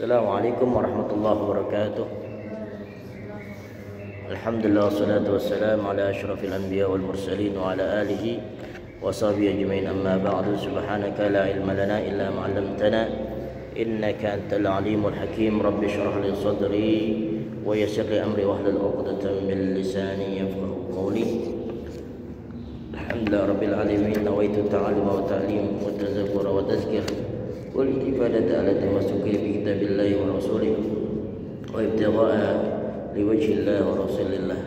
Assalamualaikum warahmatullahi wabarakatuh. Alhamdulillah wassalatu wassalamu ala asyrafil anbiya wal mursalin wa ala alihi wa sahbihi ajma'in, amma ba'du. Subhanaka la ilma lana illa ma 'allamtana innaka antal alimul hakim. Rabbi shrah li sadri wa yassir li amri wahlul 'uqdatam min lisani yafqahu qawli. Alhamdulillah rabbil alamin, nawaitu ta'alluma wa ta'lim wa tazakkura wa tazkir wal ibadah ala tamassuki bi kitabillahi wa rasulih wa ibtigha'a liwajhillah wa rasulillah.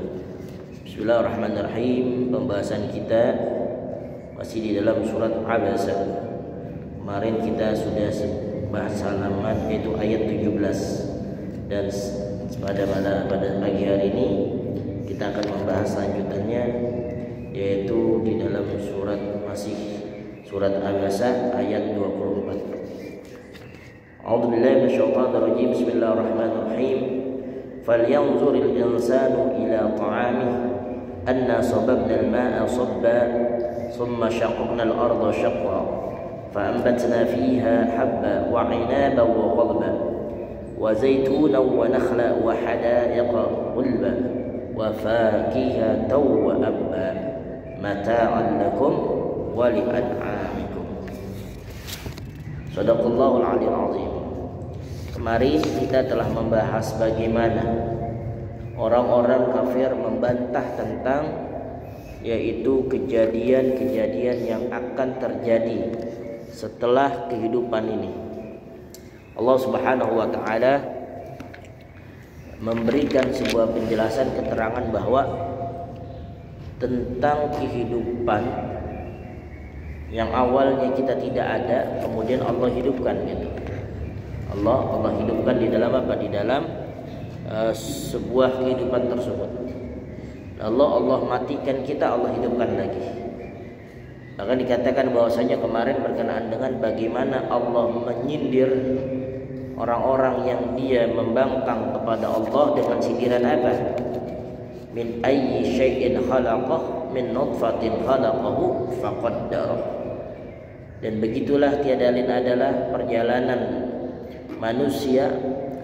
Bismillahirrahmanirrahim. Pembahasan kita masih di dalam surat Abasa. Kemarin kita sudah bahas halaman yaitu ayat 17, dan pada pagi hari ini kita akan membahas lanjutannya, yaitu di dalam surat Abasa ayat 24. A'udzu billahi minasyaitonir rajim. Bismillahirrahmanirrahim. Falyanzuril insanu ila ta'amihi anna sababna al-ma'a sabba thumma shaqqaqna al-arda shaqqa fa'anbatna fiha habba wa 'inaban wa qalba wa zaytunan wa nakhla wa hada'iqa ghulba wa fakihatan wa abba mata'an lakum wa li'an'amikum. Shadaqallahul 'aliyyul 'azim. Kemarin kita telah membahas bagaimana orang-orang kafir membantah tentang yaitu kejadian-kejadian yang akan terjadi setelah kehidupan ini. Allah Subhanahu wa taala memberikan sebuah penjelasan keterangan bahwa tentang kehidupan yang awalnya kita tidak ada, kemudian Allah hidupkan gitu. Allah hidupkan di dalam apa? Di dalam sebuah kehidupan tersebut. Allah matikan kita, Allah hidupkan lagi. Bahkan dikatakan bahwasanya kemarin berkenaan dengan bagaimana Allah menyindir orang-orang yang dia membangkang kepada Allah dengan sindiran apa? Min ayyi syai'in khalaqah min nutfatin khalaqahu faqaddarah. Dan begitulah tiada lain adalah perjalanan manusia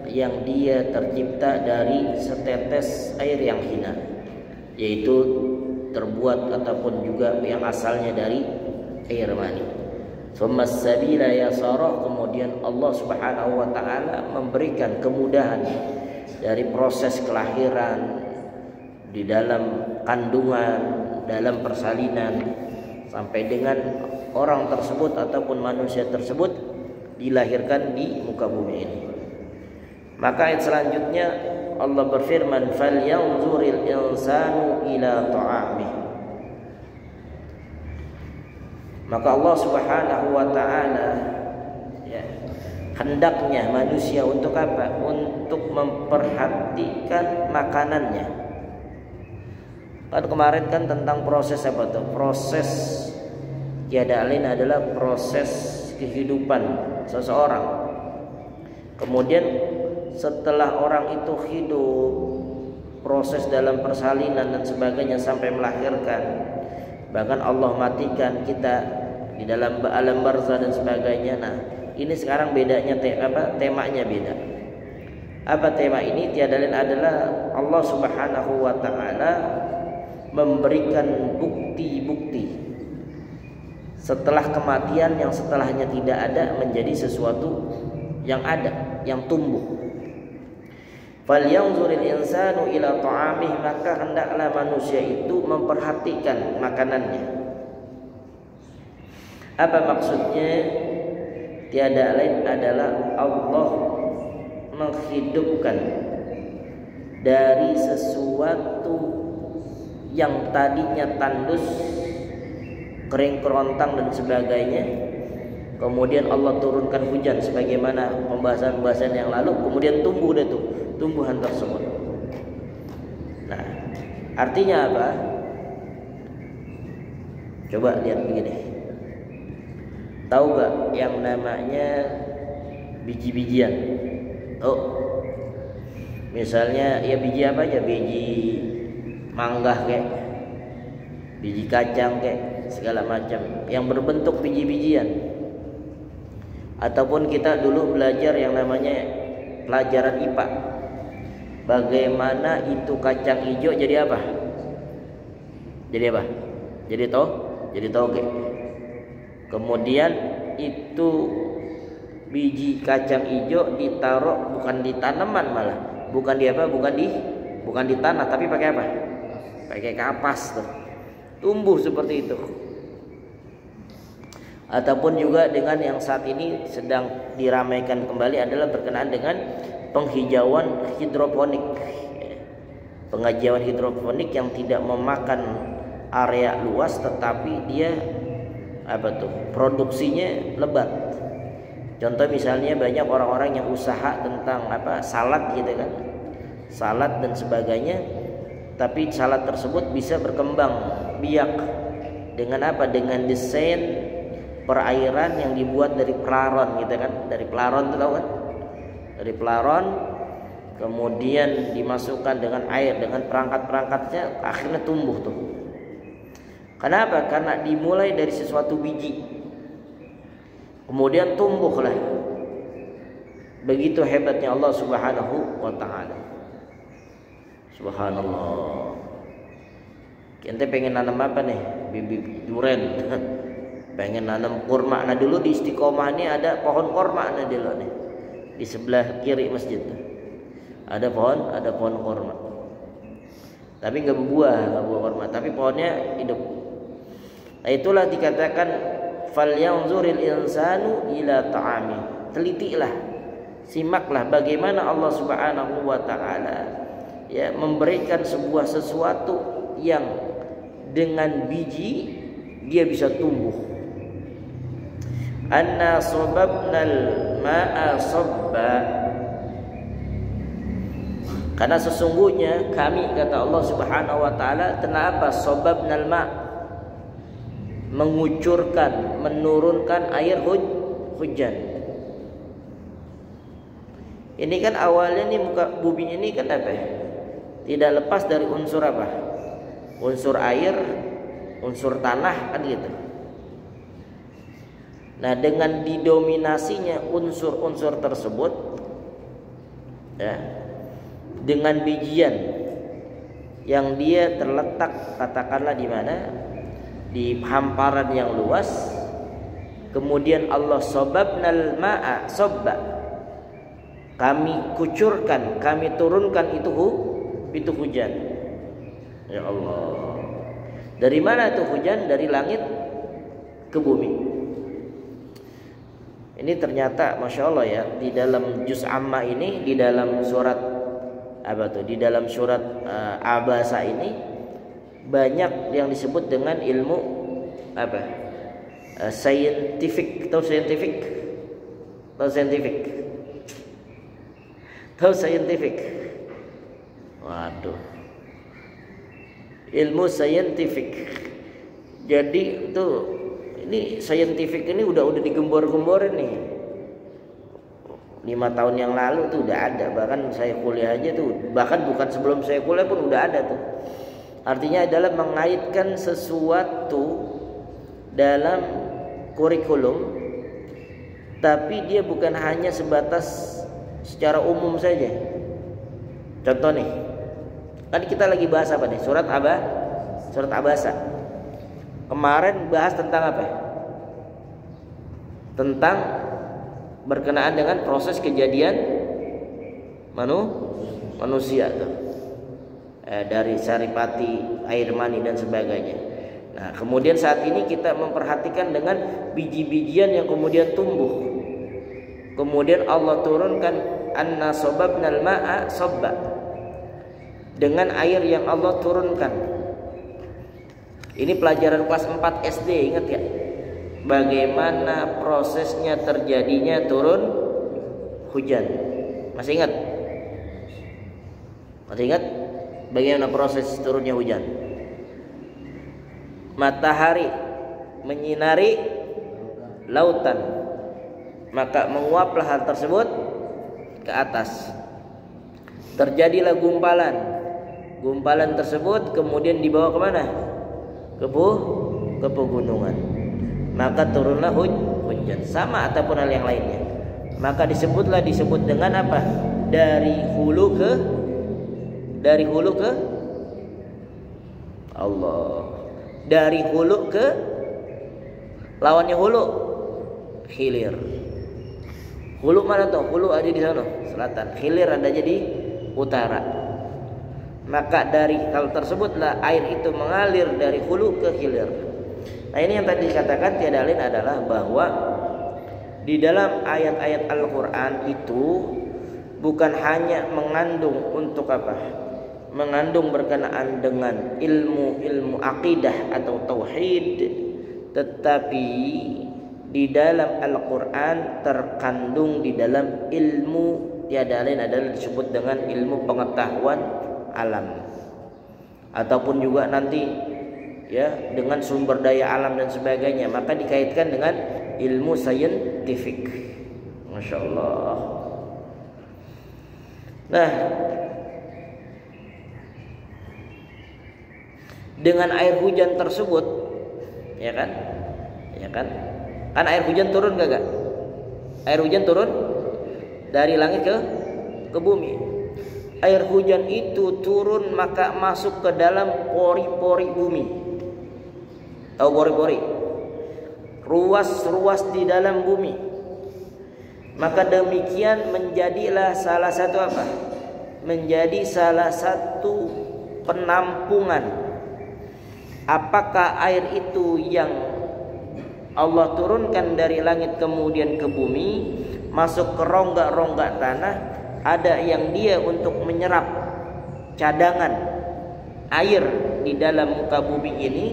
yang dia tercipta dari setetes air yang hina, yaitu terbuat ataupun juga yang asalnya dari air mani. Tsummas sabila yasara, kemudian Allah Subhanahu wa taala memberikan kemudahan dari proses kelahiran di dalam kandungan, dalam persalinan, sampai dengan orang tersebut ataupun manusia tersebut dilahirkan di muka bumi ini. Maka ayat selanjutnya Allah berfirman, falyanzuril insanu ila ta'amih. Maka Allah Subhanahu wa taala hendaknya manusia untuk apa? Untuk memperhatikan makanannya. Kan kemarin kan tentang proses apa tuh? Proses tiada lain adalah proses kehidupan seseorang. Kemudian setelah orang itu hidup, proses dalam persalinan dan sebagainya sampai melahirkan, bahkan Allah matikan kita di dalam alam barzah dan sebagainya. Nah, ini sekarang bedanya temanya beda. Apa tema ini? Tiada lain adalah Allah Subhanahu wa taala memberikan bukti-bukti setelah kematian yang setelahnya tidak ada menjadi sesuatu yang ada, yang tumbuh. Falyanzuril insanu ila ta'amih, maka hendaklah manusia itu memperhatikan makanannya. Apa maksudnya? Tiada lain adalah Allah menghidupkan dari sesuatu yang tadinya tandus, kering kerontang dan sebagainya. Kemudian Allah turunkan hujan sebagaimana pembahasan-pembahasan yang lalu, kemudian tumbuh deh tuh tumbuhan tersebut. Nah, artinya apa? Coba lihat begini. Tahu gak yang namanya biji-bijian? Oh, misalnya ya biji apa aja? Biji mangga kayak, biji kacang kayak, segala macam yang berbentuk biji-bijian. Ataupun kita dulu belajar yang namanya pelajaran IPA. Bagaimana itu kacang hijau jadi apa? Jadi apa? Jadi toge. Kemudian itu biji kacang hijau ditaruh bukan di tanaman, malah bukan di apa? Bukan di tanah, tapi pakai apa? Pakai kapas tuh. Tumbuh seperti itu. Ataupun juga dengan yang saat ini sedang diramaikan kembali adalah berkenaan dengan penghijauan hidroponik. Penghijauan hidroponik yang tidak memakan area luas, tetapi dia produksinya lebat. Contoh misalnya banyak orang-orang yang usaha tentang salad gitu kan, salad dan sebagainya, tapi salad tersebut bisa berkembang biak dengan dengan desain perairan yang dibuat dari pelaron gitu kan, dari pelaron, tahu kan, dari pelaron, kemudian dimasukkan dengan air dengan perangkat-perangkatnya, akhirnya tumbuh tuh. Kenapa? Karena dimulai dari sesuatu biji, kemudian tumbuhlah. Begitu hebatnya Allah Subhanahu wa ta'ala. Subhanallah. Ente pengen nanam apa nih? Bibit duren. Pengen nanam kurma. Nah dulu di Istiqomah ini ada pohon kurma dulu nih. Di sebelah kiri masjid. Ada pohon kurma. Tapi nggak berbuah kurma. Tapi pohonnya hidup. Nah itulah dikatakan falyanzuril insanu ila ta'ami. Telitilah, simaklah bagaimana Allah Subhanahu wa ta'ala memberikan sebuah sesuatu yang dengan biji dia bisa tumbuh. Anna sababnal ma'a sabba. Karena sesungguhnya kami, kata Allah Subhanahu wa ta'ala, kenapa sababnal ma', mengucurkan, menurunkan air hujan. Ini kan awalnya nih muka bumi ini kan tidak lepas dari unsur apa? Unsur air, unsur tanah kan gitu. Nah dengan didominasinya unsur-unsur tersebut dengan bijian yang dia terletak katakanlah di mana? Di hamparan yang luas, kemudian Allah sababnal ma'a sabba, kami kucurkan, kami turunkan itu hujan. Ya Allah, dari mana itu hujan? Dari langit ke bumi. Ini ternyata Masya Allah ya, di dalam juz amma ini, di dalam surat di dalam surat Abasa ini banyak yang disebut dengan ilmu scientific. Tahu scientific? Waduh, ilmu scientific. Jadi itu ini scientific ini udah digembor-gembor nih. 5 tahun yang lalu tuh udah ada, bahkan saya kuliah aja tuh, bahkan bukan sebelum saya kuliah pun udah ada tuh. Artinya adalah mengaitkan sesuatu dalam kurikulum, tapi dia bukan hanya sebatas secara umum saja. Contoh nih, kan kita lagi bahas apa nih? Surat Abasa. Kemarin bahas tentang apa? Tentang berkenaan dengan proses kejadian manusia tuh. Dari saripati, air mani dan sebagainya. Nah, kemudian saat ini kita memperhatikan dengan biji-bijian yang kemudian tumbuh. Kemudian Allah turunkan anna sababnal ma'a sabba, dengan air yang Allah turunkan. Ini pelajaran kelas 4 SD, ingat ya? Bagaimana prosesnya terjadinya turun hujan. Masih ingat? Bagaimana proses turunnya hujan? Matahari menyinari lautan, maka menguaplah hal tersebut ke atas. Terjadilah gumpalan. Gumpalan tersebut kemudian dibawa kemana? Ke pegunungan. Maka turunlah hujan. Sama ataupun hal yang lainnya. Maka disebut dengan apa? dari hulu ke Allah. Dari hulu ke lawannya hulu, hilir. Hulu mana tuh? Hulu ada di sana, selatan. Hilir ada jadi utara. Maka dari hal tersebutlah air itu mengalir dari hulu ke hilir. Nah, ini yang tadi dikatakan tiada lain adalah bahwa di dalam ayat-ayat Al-Quran itu bukan hanya mengandung untuk apa? Mengandung berkenaan dengan ilmu akidah atau tauhid, tetapi di dalam Al-Quran terkandung di dalam ilmu tiada lain adalah disebut dengan ilmu pengetahuan alam, ataupun juga nanti ya dengan sumber daya alam dan sebagainya, maka dikaitkan dengan ilmu saintifik. Masya Allah. Nah, dengan air hujan tersebut, ya kan, kan air hujan turun gak? Air hujan turun dari langit ke bumi. Air hujan itu turun maka masuk ke dalam pori-pori bumi. Tahu pori-pori? Ruas-ruas di dalam bumi. Maka demikian menjadilah salah satu apa? Menjadi salah satu penampungan. Apakah air itu yang Allah turunkan dari langit kemudian ke bumi, masuk ke rongga-rongga tanah, ada yang dia untuk menyerap cadangan air di dalam muka bumi ini,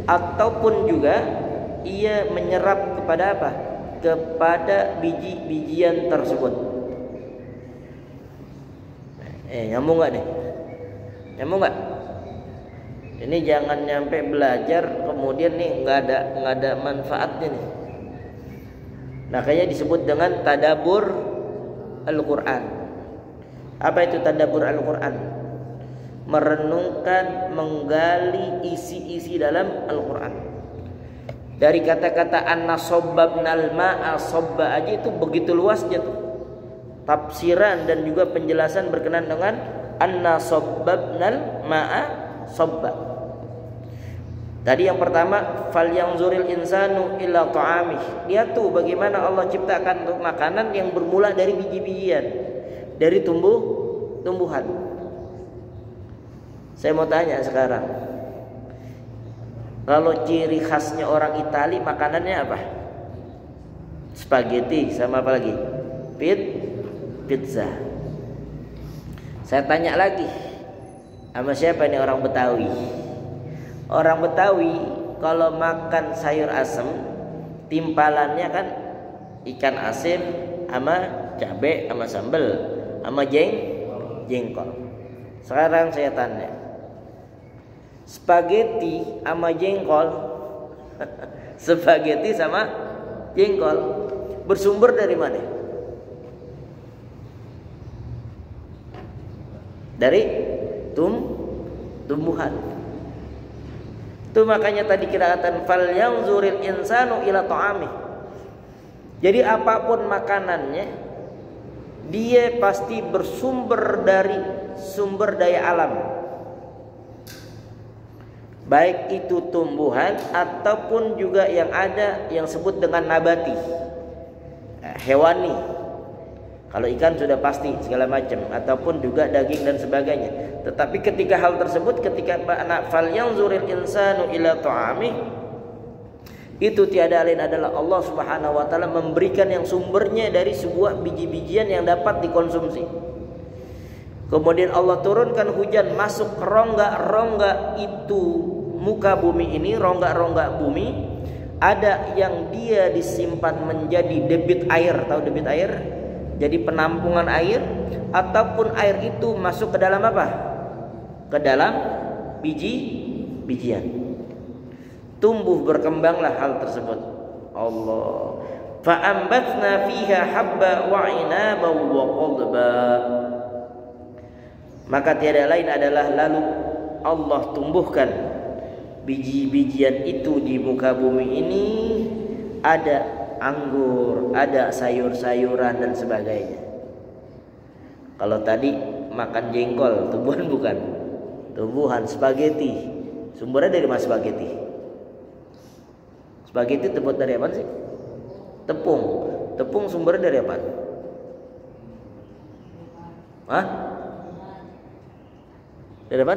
ataupun juga ia menyerap kepada apa? Kepada biji-bijian tersebut. Nyambung gak nih? Nyambung gak? Ini jangan nyampe belajar kemudian nih nggak ada manfaatnya nih. Makanya disebut dengan tadabbur Al-Quran. Apa itu tadabbur Al-Quran? Merenungkan, menggali isi-isi dalam Al-Quran. Dari kata-kata an-nasobbabnal ma'a sobba aja itu begitu luasnya tuh. Tafsiran dan juga penjelasan berkenaan dengan an-nasobbabnal ma'a sobba. Tadi yang pertama, falyanzuril insanu ila ta'amih. Lihat tuh bagaimana Allah ciptakan untuk makanan yang bermula dari biji-bijian, dari tumbuhan. Saya mau tanya sekarang, kalau ciri khasnya orang Itali makanannya apa? Spaghetti sama apa lagi? Pizza. Saya tanya lagi, sama siapa ini orang Betawi? Orang Betawi kalau makan sayur asem, timpalannya kan ikan asin sama cabai sama sambal sama jengkol. Sekarang saya tanya, spaghetti sama jengkol spaghetti sama jengkol bersumber dari mana? Dari tumbuhan. Itu makanya tadi kita katakan falyanzuril insanu ila ta'amih. Jadi apapun makanannya, dia pasti bersumber dari sumber daya alam. Baik itu tumbuhan ataupun juga yang ada yang sebut dengan nabati, hewani. Kalau ikan sudah pasti segala macam, ataupun juga daging dan sebagainya. Tetapi ketika hal tersebut, ketika falyanzuril insanu ila ta'amih, itu tiada lain adalah Allah Subhanahu wa taala memberikan yang sumbernya dari sebuah biji-bijian yang dapat dikonsumsi. Kemudian Allah turunkan hujan masuk ke rongga-rongga itu muka bumi ini, rongga-rongga bumi. Ada yang dia disimpan menjadi debit air, tahu debit air? Jadi penampungan air, ataupun air itu masuk ke dalam apa? Ke dalam biji-bijian. Tumbuh berkembanglah hal tersebut. Allah. Fa'ambatna fiha habba wa 'inaban wa qadba. Maka tiada lain adalah lalu Allah tumbuhkan biji-bijian itu di muka bumi ini, ada anggur, ada sayur-sayuran dan sebagainya. Kalau tadi makan jengkol, tumbuhan bukan? Tumbuhan. Spaghetti, sumbernya dari mana spaghetti? Spaghetti terbuat dari apa sih? Tepung. Tepung sumbernya dari apa? Hah? Dari apa?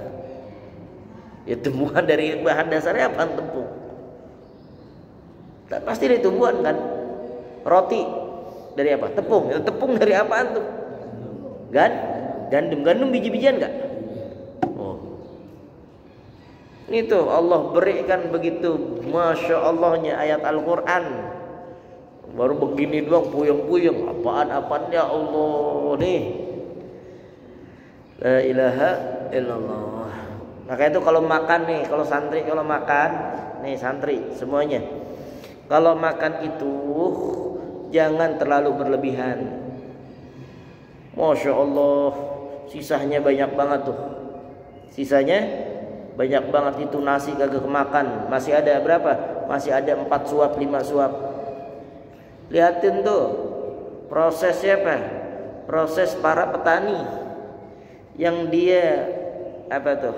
Ya tumbuhan. Dari bahan dasarnya apa? Tepung. Pasti dari tumbuhan kan? Roti dari apa? Tepung. Ya, tepung dari apaan tuh? Gandum. Gandum biji-bijian enggak? Oh. Itu Allah berikan begitu, Masya Allahnya ayat Al-Quran. Baru begini doang puyeng-puyeng. Apaan ya Allah nih. La ilaha illallah. Maka itu kalau makan nih, kalau santri kalau makan nih, santri semuanya, kalau makan itu jangan terlalu berlebihan. Masya Allah, sisanya banyak banget tuh. Sisanya banyak banget itu, nasi kagak kemakan. Masih ada berapa? Masih ada 4 suap 5 suap. Lihatin tuh prosesnya apa? Proses para petani yang dia apa tuh?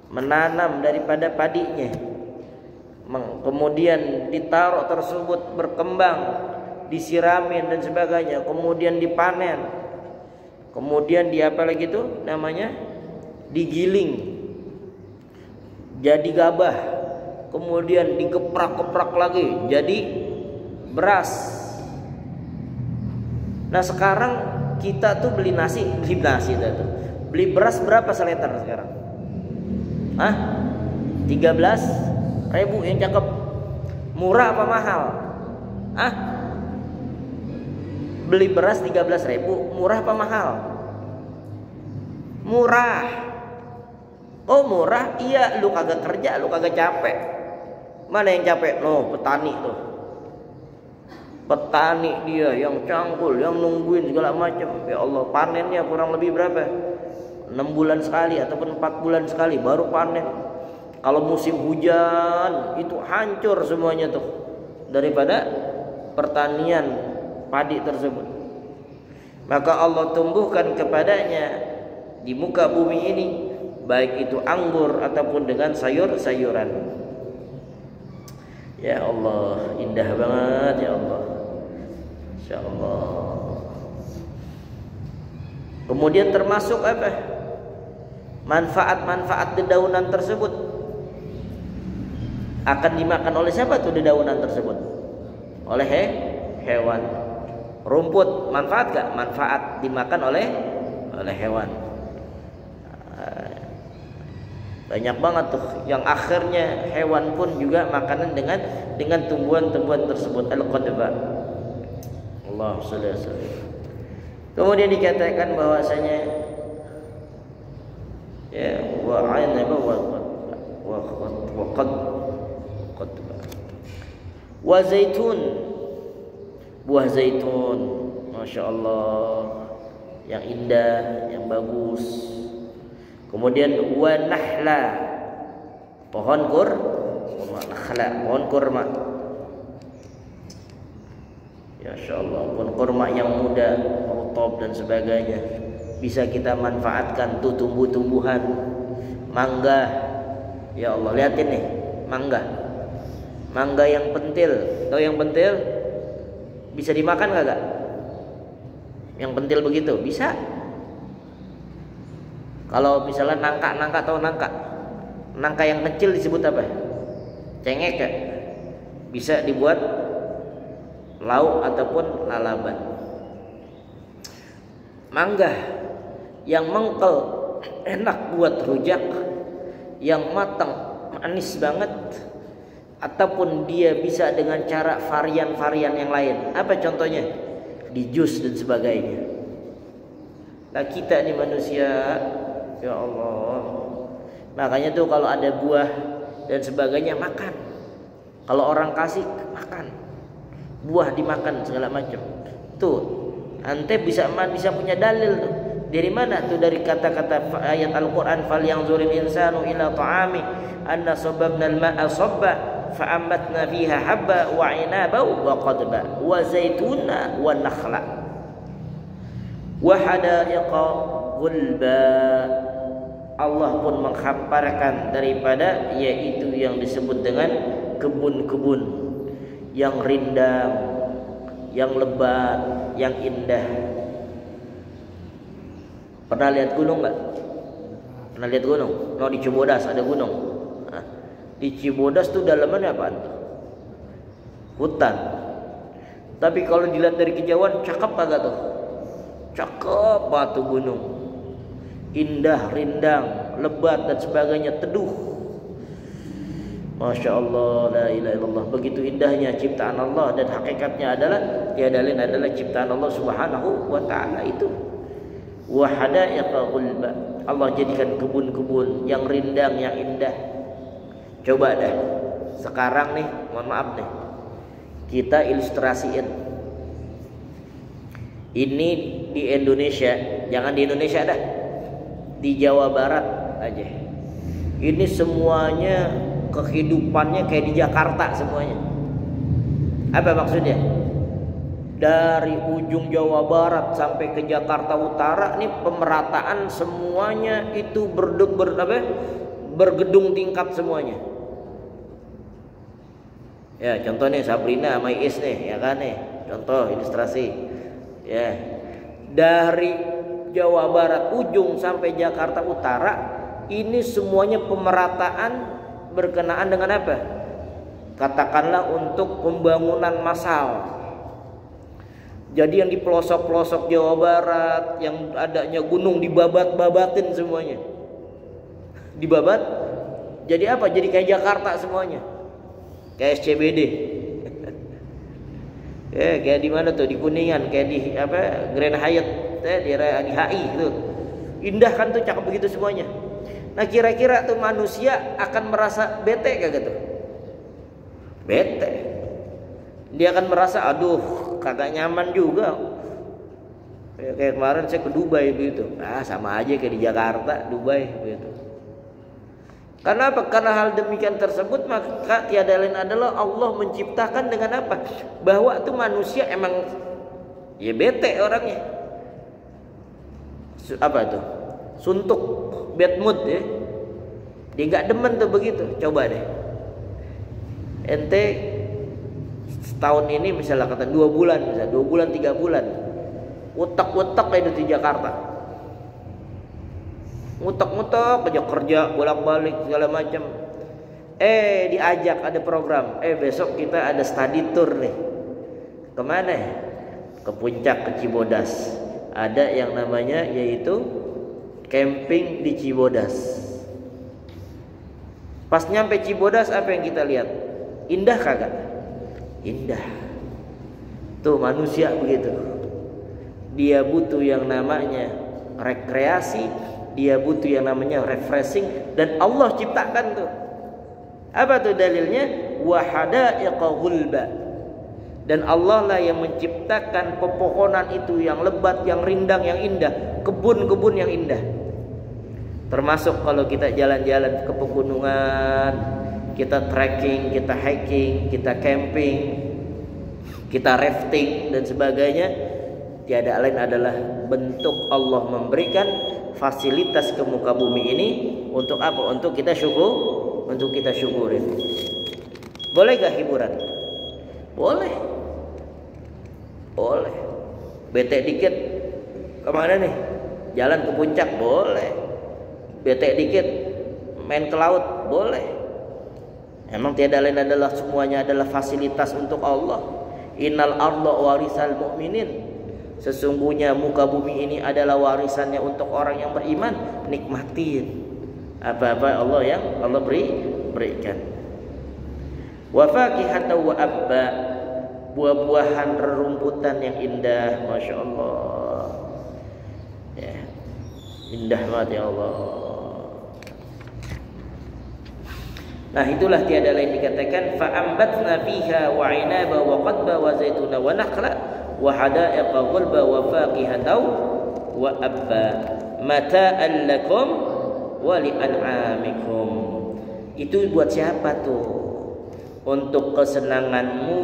Menanam daripada padinya. Kemudian ditaruh tersebut berkembang, disiramin dan sebagainya, kemudian dipanen, kemudian di apa lagi tuh namanya, digiling jadi gabah, kemudian digeprak-geprak lagi jadi beras. Nah sekarang kita tuh beli beras berapa seliter sekarang? 13.000 yang cakep. Murah apa mahal? Beli beras 13.000 murah apa mahal? Murah. Oh murah, iya, lu kagak kerja, lu kagak capek. Mana yang capek? No, petani tuh. Petani dia yang cangkul, yang nungguin segala macam. Ya Allah, panennya kurang lebih berapa? 6 bulan sekali ataupun 4 bulan sekali baru panen. Kalau musim hujan itu hancur semuanya tuh daripada pertanian padi tersebut. Maka Allah tumbuhkan kepadanya di muka bumi ini, baik itu anggur ataupun dengan sayur-sayuran. Ya Allah, indah banget ya Allah. Insya Allah. Kemudian termasuk apa? Manfaat-manfaat dedaunan tersebut akan dimakan oleh siapa tuh dedaunan tersebut? Oleh hewan. Rumput manfaat gak? Manfaat, dimakan oleh hewan. Banyak banget tuh yang akhirnya hewan pun juga makanan dengan tumbuhan-tumbuhan tersebut. Al-Qadba. Allah sallallahu alaihi wasallam. Kemudian dikatakan bahwasanya ya wa zaitun, buah zaitun, Masya Allah, yang indah, yang bagus. Kemudian wa nahla, pohon kurma. Ya Masya Allah, pohon kurma yang muda, rutub dan sebagainya, bisa kita manfaatkan tuh tumbuh-tumbuhan. Mangga, ya Allah, lihatin nih, mangga yang pentil. Tahu yang pentil? Bisa dimakan kagak? Yang pentil begitu bisa. Kalau misalnya nangka, tahu nangka yang kecil disebut apa? Cengek ya? Bisa dibuat lauk ataupun lalaban. Mangga yang mengkel enak buat rujak, yang matang manis banget, ataupun dia bisa dengan cara varian-varian yang lain. Apa contohnya? Di jus dan sebagainya. Nah kita nih manusia, ya Allah, makanya tuh kalau ada buah dan sebagainya makan. Kalau orang kasih makan, buah dimakan segala macam. Tuh, ante bisa punya dalil tuh. Dari mana tuh? Dari kata-kata ayat Al-Quran, falyanzuril insanu ila ta'ami anna sababna al-ma'a sabba fa'ambatna fiha habba wa 'inaba wa qadba wa zaituna wa nakhla. Wa hadaiqa ghulba, Allah pun menghamparkan daripada yaitu yang disebut dengan kebun-kebun yang rindang, yang lebat, yang indah. Pernah lihat gunung nggak? Pernah lihat gunung? No, di Cibodas ada gunung. Nah, di Cibodas tuh dalamannya apaan? Hutan. Tapi kalau dilihat dari kejauhan, cakep kagak tuh? Cakep batu gunung, indah, rindang, lebat dan sebagainya, teduh. Masya Allah, la ilaha illallah. Begitu indahnya ciptaan Allah, dan hakikatnya adalah tiada lain adalah ciptaan Allah Subhanahu wa ta'ala itu. Wa hadaiqa ghulba, Allah jadikan kebun-kebun yang rindang, yang indah. Coba dah sekarang nih, mohon maaf nih, kita ilustrasiin ini di Indonesia, jangan di Indonesia dah, di Jawa Barat aja. Ini semuanya kehidupannya kayak di Jakarta semuanya. Apa maksudnya? Dari ujung Jawa Barat sampai ke Jakarta Utara, nih pemerataan semuanya itu bergedung tingkat semuanya. Ya, contohnya Sabrina sama Iis nih, ya kan nih, contoh ilustrasi. Ya, dari Jawa Barat ujung sampai Jakarta Utara, ini semuanya pemerataan berkenaan dengan apa? Katakanlah untuk pembangunan massal. Jadi yang di pelosok-pelosok Jawa Barat, yang adanya gunung dibabat-babatin semuanya. Dibabat, jadi apa? Jadi kayak Jakarta semuanya, kayak SCBD. Kayak di mana tuh, di Kuningan, kayak di apa, Grand Hyatt, di HI itu. Indah kan tuh, cakep begitu semuanya. Nah, kira-kira tuh manusia akan merasa bete kagak tuh? Bete. Dia akan merasa, aduh, kagak nyaman juga. Kayak kemarin saya ke Dubai begitu. Ah, sama aja kayak di Jakarta, Dubai begitu. Karena apa? Karena hal demikian tersebut, maka tiada lain adalah Allah menciptakan dengan apa? Bahwa itu manusia emang ya bete orangnya. Apa itu? Suntuk, bad mood ya. Dia gak demen tuh begitu. Coba deh, ente setahun ini misalnya kata 2 bulan, misalnya 2 bulan 3 bulan, utak-utak kayak di Jakarta. Ngutak-ngutak aja kerja bolak-balik segala macam. Diajak ada program. Besok kita ada study tour nih. Kemana? Ke puncak, ke Cibodas. Ada yang namanya yaitu camping di Cibodas. Pas nyampe Cibodas, apa yang kita lihat? Indah kagak? Indah. Tuh manusia begitu. Dia butuh yang namanya rekreasi, dia butuh yang namanya refreshing, dan Allah ciptakan tuh. Apa tuh dalilnya? Wa hadaiqa ghulba. Dan Allah lah yang menciptakan pepohonan itu yang lebat, yang rindang, yang indah, kebun-kebun yang indah. Termasuk kalau kita jalan-jalan ke pegunungan, kita trekking, kita hiking, kita camping, kita rafting dan sebagainya, tiada lain adalah bentuk Allah memberikan fasilitas ke muka bumi ini untuk apa? Untuk kita syukurin. Boleh gak hiburan? Boleh. Bete dikit, kemana nih? Jalan ke puncak, boleh. Bete dikit, main ke laut, boleh. Emang tiada lain adalah semuanya adalah fasilitas untuk Allah. Innal arda warisal mu'minin. Sesungguhnya muka bumi ini adalah warisannya untuk orang yang beriman. Nikmatin apa-apa Allah berikan. Wa fakihatan wa abba, buah-buahan rerumputan yang indah, masya Allah. Ya, indah banget ya Allah. Nah, itulah tiada lain dikatakan fa'ambatna fiha wa 'inaba wa qadba wa zaituna wa nakhla wa hadaiqa ghulba wa faqihatan wa abba mata'an lakum wa li'an'amikum. Itu buat siapa tuh? Untuk kesenanganmu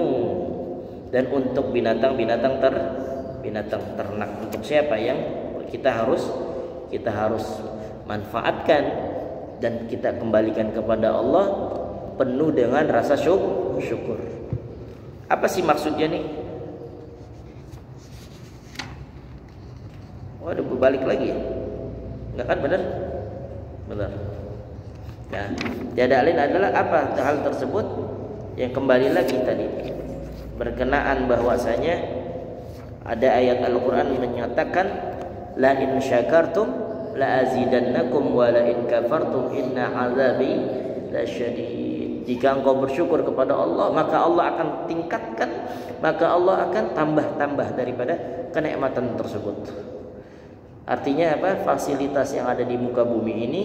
dan untuk binatang-binatang binatang ternak. Untuk siapa yang kita harus manfaatkan dan kita kembalikan kepada Allah penuh dengan rasa syukur. Apa sih maksudnya nih? Waduh, berbalik lagi. Enggak kan, benar? Benar. Nah, tiada lain adalah apa hal tersebut yang kembali lagi tadi berkenaan bahwasanya ada ayat Al-Qur'an menyatakan la in syakartum la azidannakum wa la in kafartum inna azabi lasyadid. Jika engkau bersyukur kepada Allah, maka Allah akan tingkatkan, maka Allah akan tambah-tambah daripada kenikmatan tersebut. Artinya apa? Fasilitas yang ada di muka bumi ini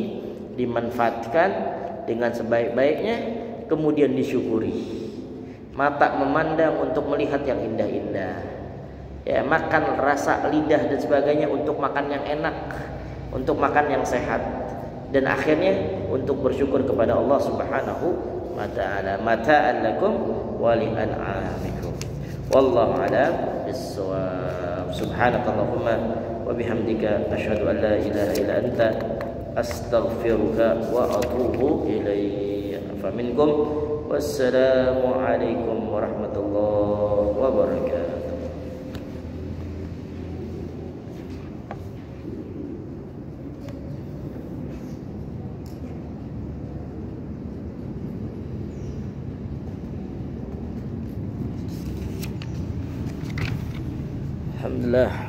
dimanfaatkan dengan sebaik-baiknya, kemudian disyukuri. Mata memandang untuk melihat yang indah-indah, ya, makan rasa lidah dan sebagainya untuk makan yang enak, untuk makan yang sehat, dan akhirnya untuk bersyukur kepada Allah Subhanahu wa ta'ala. Mata'an lakum wa li'an'amikum. Wallahu a'lam bissawab. Subhanakallahumma wa bihamdika asyhadu an la ilaha illa anta astaghfiruka wa atubu ilaik. Faminkum. Wassalamualaikum warahmatullahi wabarakatuh. Alhamdulillah.